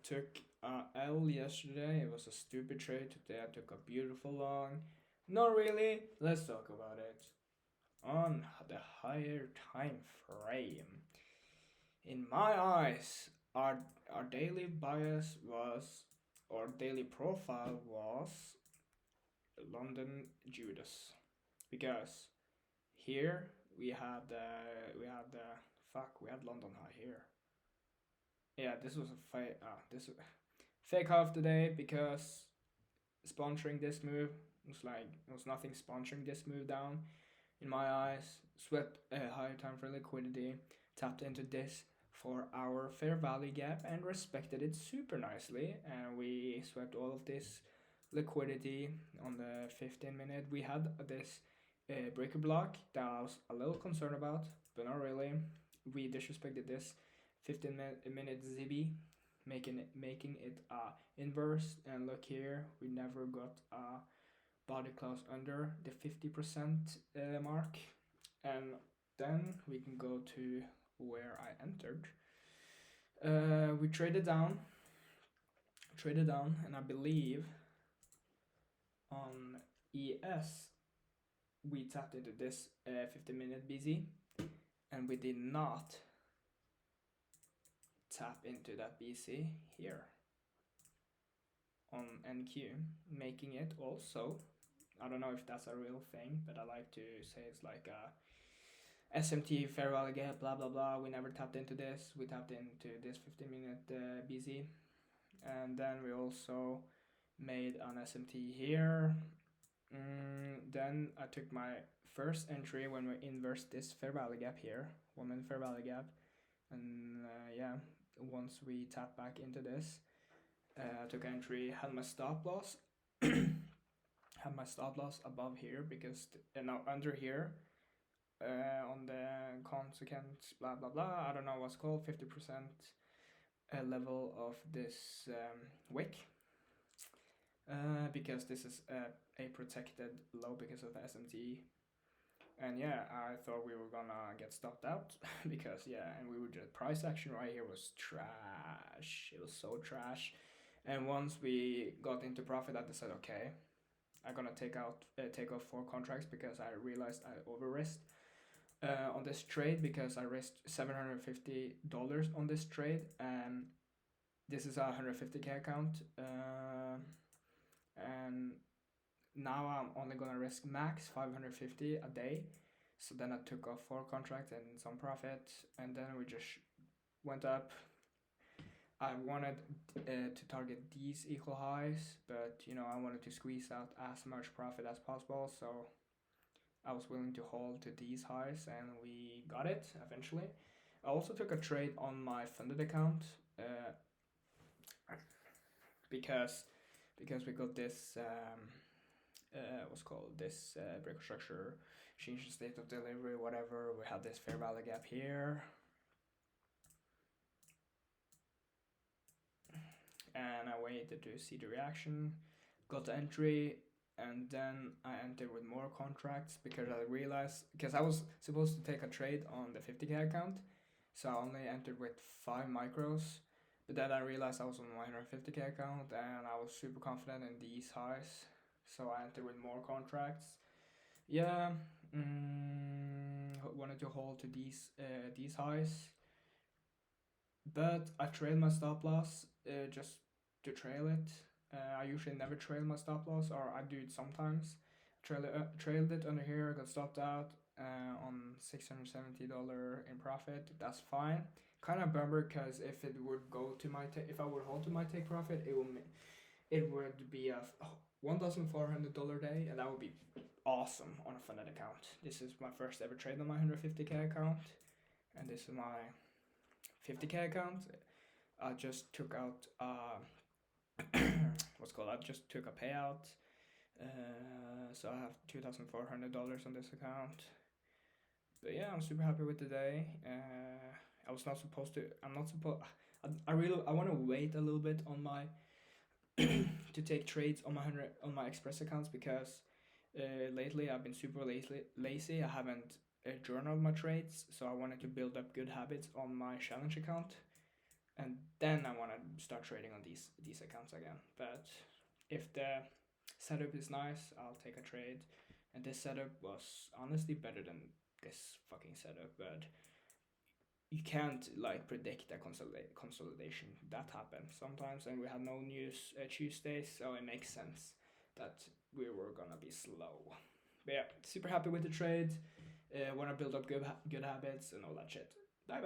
took a L yesterday. It was a stupid trade. Today I took a beautiful long. Not really. Let's talk about it. On the higher time frame. In my eyes, our daily bias was, or daily profile was London Judas, because here we had London High here. Yeah, this was a fake half today because sponsoring this move it was nothing sponsoring this move down in my eyes. Swept a higher time for liquidity, tapped into this for our fair value gap and respected it super nicely, and we swept all of this liquidity on the 15 minute. We had this breaker block that I was a little concerned about, but not really. We disrespected this 15 minute ZB, making it inverse, and look here, we never got a body close under the 50% mark. And then we can go to where I entered. We traded down, and I believe on ES we tapped into this 50-minute BZ, and we did not tap into that BC here on NQ, making it also, I don't know if that's a real thing, but I like to say it's like a SMT fair value gap, blah blah blah. We never tapped into this. We tapped into this 15-minute BZ, and then we also made an SMT here. Then I took my first entry when we inversed this fair value gap here, 1 minute fair value gap, and yeah, once we tap back into this, I took entry, had my stop loss, above here because now under here, on the consequence blah blah blah. I don't know what's called 50% level of this wick. Because this is a protected low because of the SMT. And yeah, I thought we were gonna get stopped out because yeah, and we were just price action right here was trash. It was so trash. And once we got into profit, I decided, okay, I'm gonna take off 4 contracts because I realized I over risked on this trade, because I risked $750 on this trade, and this is a 150k account. And now I'm only gonna risk max 550 a day. So then I took off 4 contracts and some profit, and then we just went up. I wanted to target these equal highs, but I wanted to squeeze out as much profit as possible, so I was willing to hold to these highs, and we got it eventually. I also took a trade on my funded account because we got this what's called this breaker structure, change the state of delivery, whatever. We had this fair value gap here, and I waited to see the reaction, got the entry, and then I entered with more contracts because I realized, because I was supposed to take a trade on the 50k account, so I only entered with 5 micros. But then I realized I was on my 150k account, and I was super confident in these highs, so I entered with more contracts. Yeah, wanted to hold to these highs, but I trailed my stop loss just to trail it. I usually never trail my stop loss, or I do it sometimes. Trailed it under here, got stopped out on $670 in profit. That's fine. Kind of bummer because if it would go to my if I would hold to my take profit, it would be a $1,400 day, and that would be awesome on a funded account. This is my first ever trade on my 150k account, and this is my 50k account. I just took out I just took a payout. So I have $2,400 on this account. But yeah, I'm super happy with the day. I was not supposed to. I'm not supposed. I want to wait a little bit on my to take trades on my Express accounts, because lately I've been super lazy. I haven't journaled my trades, so I wanted to build up good habits on my challenge account. and then I want to start trading on these accounts again. But if the setup is nice, I'll take a trade. And this setup was honestly better than this fucking setup, but you can't like predict a consolidation that happens sometimes, and we had no news Tuesday, so it makes sense that we were gonna be slow. But yeah, super happy with the trade. Want to build up good habits and all that shit. Bye bye.